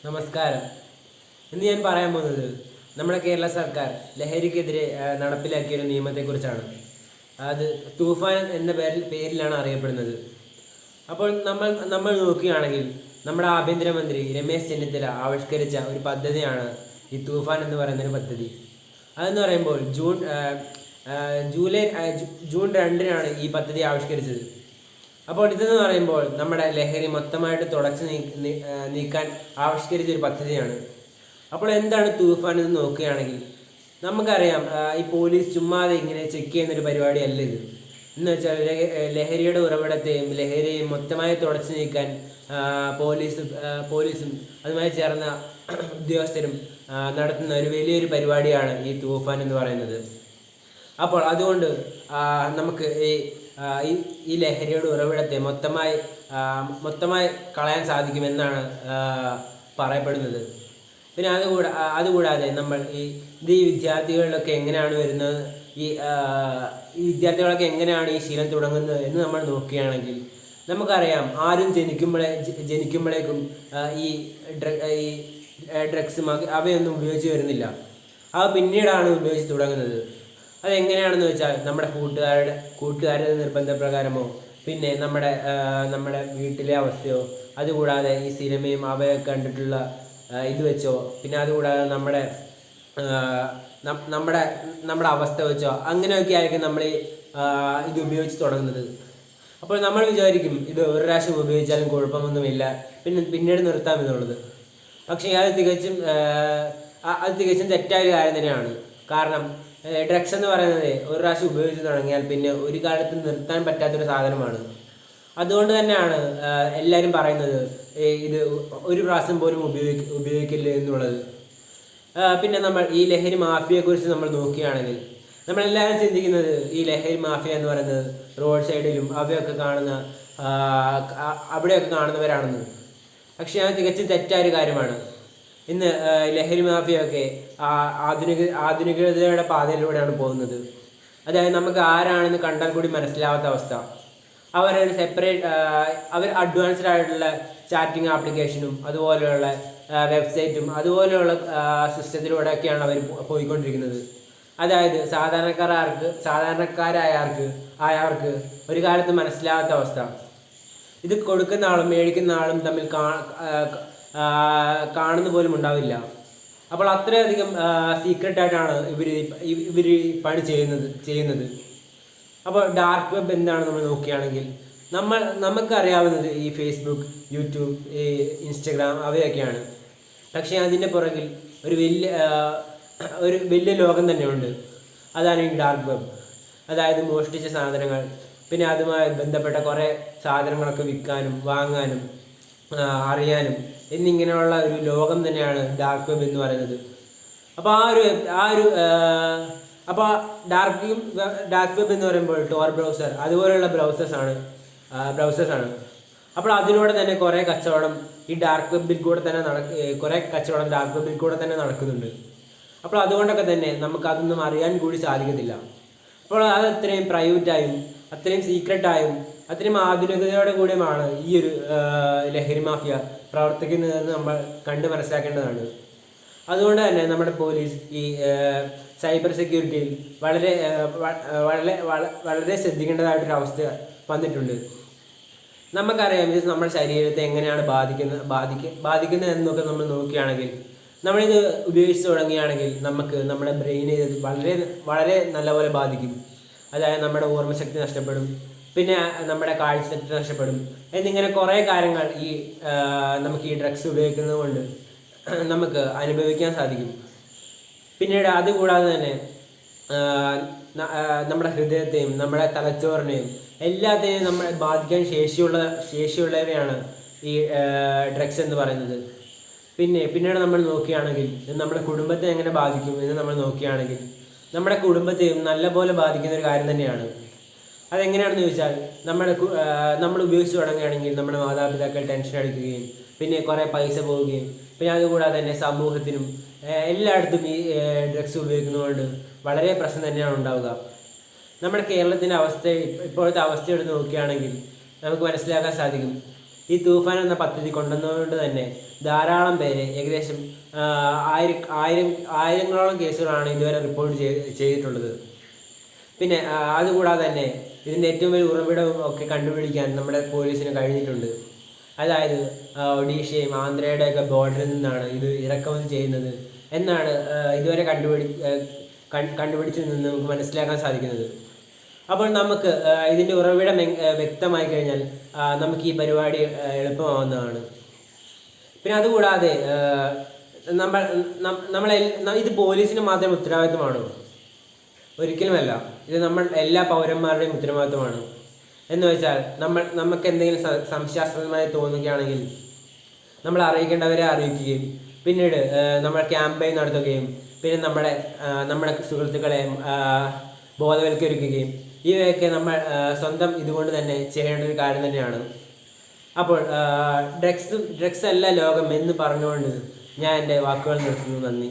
നമസ്കാരം. ഇന്ന് ഞാൻ പറയാൻ പോകുന്നത് നമ്മുടെ കേരള സർക്കാർ ലഹരിക്കെതിരെ നടപ്പിലാക്കിയൊരു നിയമത്തെക്കുറിച്ചാണ്. അത് തൂഫാൻ എന്ന പേരിലാണ് അറിയപ്പെടുന്നത്. അപ്പോൾ നമ്മൾ നോക്കുകയാണെങ്കിൽ നമ്മുടെ ആഭ്യന്തരമന്ത്രി രമേശ് ചെന്നിത്തല ആവിഷ്കരിച്ച ഒരു പദ്ധതിയാണ് ഈ തൂഫാൻ എന്ന് പറയുന്നൊരു പദ്ധതി. അതെന്ന് പറയുമ്പോൾ ജൂൺ 2-നാണ് ഈ പദ്ധതി ആവിഷ്കരിച്ചത്. അപ്പോൾ ഇതെന്ന് പറയുമ്പോൾ നമ്മുടെ ലഹരി മൊത്തമായിട്ട് തുടച്ചു നീക്കാൻ ആവിഷ്കരിച്ചൊരു പദ്ധതിയാണ്. അപ്പോൾ എന്താണ് തൂഫാൻ എന്ന് നോക്കുകയാണെങ്കിൽ നമുക്കറിയാം, ഈ പോലീസ് ചുമ്മാതെ ഇങ്ങനെ ചെക്ക് ചെയ്യുന്നൊരു പരിപാടിയല്ല ഇത്. എന്ന് വെച്ചാൽ ലഹരിയുടെ ഉറവിടത്തെയും ലഹരിയെയും മൊത്തമായി തുടച്ചു നീക്കാൻ പോലീസും അതുമായി ചേർന്ന ഉദ്യോഗസ്ഥരും നടത്തുന്ന ഒരു വലിയൊരു പരിപാടിയാണ് ഈ തൂഫാൻ എന്ന് പറയുന്നത്. അപ്പോൾ അതുകൊണ്ട് നമുക്ക് ഈ ലഹരിയുടെ ഉറവിടത്തെ മൊത്തമായി കളയാൻ സാധിക്കുമെന്നാണ് പറയപ്പെടുന്നത്. പിന്നെ അതുകൂടാതെ നമ്മൾ ഈ വിദ്യാർത്ഥികളിലൊക്കെ എങ്ങനെയാണ് വരുന്നത്, ഈ വിദ്യാർത്ഥികളൊക്കെ എങ്ങനെയാണ് ഈ ശീലം തുടങ്ങുന്നത് എന്ന് നമ്മൾ നോക്കുകയാണെങ്കിൽ നമുക്കറിയാം, ആരും ജനിക്കുമ്പോഴേക്കും ഈ ഡ്രഗ്സ് അവയൊന്നും ഉപയോഗിച്ച് വരുന്നില്ല. അവ പിന്നീടാണ് ഉപയോഗിച്ച് തുടങ്ങുന്നത്. അതെങ്ങനെയാണെന്ന് വെച്ചാൽ നമ്മുടെ കൂട്ടുകാരുടെ നിർബന്ധപ്രകാരമോ പിന്നെ നമ്മുടെ വീട്ടിലെ അവസ്ഥയോ, അതുകൂടാതെ ഈ സിനിമയും അവയൊക്കെ കണ്ടിട്ടുള്ള ഇത് വെച്ചോ, പിന്നെ അതുകൂടാതെ നമ്മുടെ അവസ്ഥ വെച്ചോ, അങ്ങനെയൊക്കെ ആയിരിക്കും നമ്മൾ ഇത് ഉപയോഗിച്ച് തുടങ്ങുന്നത്. അപ്പോൾ നമ്മൾ വിചാരിക്കും ഇത് ഒരു പ്രാവശ്യം ഉപയോഗിച്ചാലും കുഴപ്പമൊന്നുമില്ല, പിന്നീട് നിർത്താമെന്നുള്ളത്. പക്ഷേ അത് തികച്ചും തെറ്റായ കാര്യം തന്നെയാണ്. കാരണം ഡ്രഗ്സ് എന്ന് പറയുന്നത് ഒരു പ്രാവശ്യം ഉപയോഗിച്ച് തുടങ്ങിയാൽ പിന്നെ ഒരു കാലത്ത് നിർത്താൻ പറ്റാത്തൊരു സാധനമാണ്. അതുകൊണ്ട് തന്നെയാണ് എല്ലാവരും പറയുന്നത് ഇത് ഒരു പ്രാവശ്യം പോലും ഉപയോഗിക്കില്ല എന്നുള്ളത്. പിന്നെ നമ്മൾ ഈ ലഹരി മാഫിയയെക്കുറിച്ച് നമ്മൾ നോക്കുകയാണെങ്കിൽ നമ്മളെല്ലാവരും ചിന്തിക്കുന്നത് ഈ ലഹരി മാഫിയ എന്ന് പറയുന്നത് റോഡ് സൈഡിലും അവിടെയൊക്കെ കാണുന്നവരാണെന്ന്. പക്ഷേ അത് തികച്ചും തെറ്റായൊരു കാര്യമാണ്. ഇന്ന് ലഹരി മാഫിയൊക്കെ ആധുനികതയുടെ പാതയിലൂടെയാണ് പോകുന്നത്. അതായത് നമുക്ക് ആരാണെന്ന് കണ്ടാൽ കൂടി മനസ്സിലാവാത്ത അവസ്ഥ. അവർ അഡ്വാൻസ്ഡ് ആയിട്ടുള്ള ചാറ്റിംഗ് ആപ്ലിക്കേഷനും അതുപോലെയുള്ള വെബ്സൈറ്റും അതുപോലെയുള്ള സിസ്റ്റത്തിലൂടെയൊക്കെയാണ് അവർ പോയിക്കൊണ്ടിരിക്കുന്നത്. അതായത് സാധാരണക്കാരായവർക്ക് ഒരു കാലത്ത് മനസ്സിലാവാത്ത അവസ്ഥ. ഇത് കൊടുക്കുന്ന ആളും മേടിക്കുന്ന ആളും തമ്മിൽ കാണുന്ന പോലും ഉണ്ടാവില്ല. അപ്പോൾ അത്രയധികം സീക്രട്ടായിട്ടാണ് ഇവർ പണി ചെയ്യുന്നത്. അപ്പോൾ ഡാർക്ക് വെബ് എന്താണ് നമ്മൾ നോക്കുകയാണെങ്കിൽ നമുക്കറിയാവുന്നത് ഈ ഫേസ്ബുക്ക്, യൂട്യൂബ്, ഇൻസ്റ്റഗ്രാം അവയൊക്കെയാണ്. പക്ഷേ അതിൻ്റെ പുറകിൽ ഒരു വലിയ ലോകം തന്നെയുണ്ട്. അതാണ് ഈ ഡാർക്ക് വെബ്. അതായത് മോഷ്ടിച്ച സാധനങ്ങൾ, പിന്നെ അതുമായി ബന്ധപ്പെട്ട കുറേ സാധനങ്ങളൊക്കെ വിൽക്കാനും വാങ്ങാനും അറിയാനും എന്നിങ്ങനെയുള്ള ഒരു ലോകം തന്നെയാണ് ഡാർക്ക് വെബ് എന്ന് പറയുന്നത്. അപ്പോൾ ഡാർക്ക് വെബ് എന്ന് പറയുമ്പോൾ ടോർ ബ്രൗസർ അതുപോലെയുള്ള ബ്രൗസേഴ്സാണ്. അപ്പോൾ അതിലൂടെ തന്നെ കുറേ കച്ചവടം ഈ ഡാർക്ക് വെബിൽ കൂടെ തന്നെ ഡാർക്ക് വെബിൽ കൂടെ തന്നെ നടക്കുന്നുണ്ട്. അപ്പോൾ അതുകൊണ്ടൊക്കെ തന്നെ നമുക്കതൊന്നും അറിയാൻ കൂടി സാധിക്കത്തില്ല. അപ്പോൾ അത് അത്രയും പ്രൈവറ്റായും അത്രയും സീക്രട്ടായും അത്രയും ആധുനികതയോടെ കൂടിയുമാണ് ഈ ഒരു ലഹരി മാഫിയ പ്രവർത്തിക്കുന്നതെന്ന് നമ്മൾ കണ്ട് മനസ്സിലാക്കേണ്ടതാണ്. അതുകൊണ്ട് തന്നെ നമ്മുടെ പോലീസ് ഈ സൈബർ സെക്യൂരിറ്റിയിൽ വളരെ ശ്രദ്ധിക്കേണ്ടതായിട്ടൊരു അവസ്ഥ വന്നിട്ടുണ്ട്. നമുക്കറിയാം ഇത് നമ്മുടെ ശരീരത്തെ എങ്ങനെയാണ് ബാധിക്കുന്നത് എന്നൊക്കെ നമ്മൾ നോക്കുകയാണെങ്കിൽ, നമ്മളിത് ഉപയോഗിച്ച് തുടങ്ങുകയാണെങ്കിൽ നമ്മുടെ ബ്രെയിനെ ഇത് വളരെ നല്ലപോലെ ബാധിക്കും. അതായത് നമ്മുടെ ഓർമ്മശക്തി നഷ്ടപ്പെടും, പിന്നെ നമ്മുടെ കാഴ്ചശക്തി നഷ്ടപ്പെടും എന്നിങ്ങനെ കുറേ കാര്യങ്ങൾ നമുക്ക് ഈ ഡ്രഗ്സ് ഉപയോഗിക്കുന്നത് കൊണ്ട് നമുക്ക് അനുഭവിക്കാൻ സാധിക്കും. പിന്നീട് അതുകൂടാതെ തന്നെ നമ്മുടെ ഹൃദയത്തെയും നമ്മുടെ തലച്ചോറിനെയും എല്ലാത്തെയും നമ്മളെ ബാധിക്കാൻ ശേഷിയുള്ളവയാണ് ഈ ഡ്രഗ്സ് എന്ന് പറയുന്നത്. പിന്നീട് നമ്മൾ നോക്കുകയാണെങ്കിൽ നമ്മുടെ കുടുംബത്തെ എങ്ങനെ ബാധിക്കും എന്ന് നമ്മൾ നോക്കുകയാണെങ്കിൽ നമ്മുടെ കുടുംബത്തെയും നല്ലപോലെ ബാധിക്കുന്ന ഒരു കാര്യം തന്നെയാണ്. അതെങ്ങനെയാണെന്ന് ചോദിച്ചാൽ നമ്മൾ ഉപയോഗിച്ച് തുടങ്ങുകയാണെങ്കിൽ നമ്മുടെ മാതാപിതാക്കൾ ടെൻഷൻ അടിക്കുകയും പിന്നെ കുറേ പൈസ പോവുകയും പിന്നെ അതുകൂടാതെ തന്നെ സമൂഹത്തിനും എല്ലായിടത്തും ഈ ഡ്രഗ്സ് ഉപയോഗിക്കുന്നതുകൊണ്ട് വളരെ പ്രശ്നം തന്നെയാണ് ഉണ്ടാവുക. നമ്മുടെ കേരളത്തിൻ്റെ ഇപ്പോഴത്തെ അവസ്ഥ എടുത്ത് നോക്കുകയാണെങ്കിൽ നമുക്ക് മനസ്സിലാക്കാൻ സാധിക്കും, ഈ തൂഫാൻ എന്ന പദ്ധതി കൊണ്ടുവന്നതുകൊണ്ട് തന്നെ ധാരാളം പേര് ഏകദേശം ആയിരങ്ങളോളം കേസുകളാണ് ഇതുവരെ റിപ്പോർട്ട് ചെയ്തിട്ടുള്ളത്. പിന്നെ അതുകൂടാതെ തന്നെ ഇതിൻ്റെ ഏറ്റവും വലിയ ഉറവിടവും ഒക്കെ കണ്ടുപിടിക്കാൻ നമ്മുടെ പോലീസിന് കഴിഞ്ഞിട്ടുണ്ട്. അതായത് ഒഡീഷയും ആന്ധ്രയുടെയൊക്കെ ബോർഡറിൽ നിന്നാണ് ഇത് ഇറക്കുമതി ചെയ്യുന്നത് എന്നാണ് ഇതുവരെ കണ്ടുപിടിച്ചതിൽ നിന്ന് നമുക്ക് മനസ്സിലാക്കാൻ സാധിക്കുന്നത്. അപ്പോൾ നമുക്ക് ഇതിൻ്റെ ഉറവിടം വ്യക്തമായി കഴിഞ്ഞാൽ നമുക്ക് ഈ പരിപാടി എളുപ്പമാവുന്നതാണ്. പിന്നെ അതുകൂടാതെ ഇത് പോലീസിന് മാത്രം ഉത്തരവാദിത്തമാണോ? ഒരിക്കലുമല്ല. ഇത് എല്ലാ പൗരന്മാരുടെയും ഉത്തരവാദിത്തമാണ്. എന്ന് വെച്ചാൽ നമുക്ക് എന്തെങ്കിലും സംശയാസ്പദമായി തോന്നുകയാണെങ്കിൽ നമ്മൾ അറിയിക്കേണ്ടവരെ അറിയിക്കുകയും പിന്നീട് നമ്മൾ ക്യാമ്പയിൻ നടത്തുകയും പിന്നെ നമ്മുടെ സുഹൃത്തുക്കളെ ബോധവൽക്കരിക്കുകയും ഇവയൊക്കെ നമ്മൾ സ്വന്തം ഇതുകൊണ്ട് തന്നെ ചെയ്യേണ്ട ഒരു കാര്യം തന്നെയാണ്. അപ്പോൾ ഡ്രഗ്സ് അല്ല ലോകം എന്ന് പറഞ്ഞുകൊണ്ട് ഞാൻ എൻ്റെ വാക്കുകൾ നിർത്തുന്നു. നന്ദി.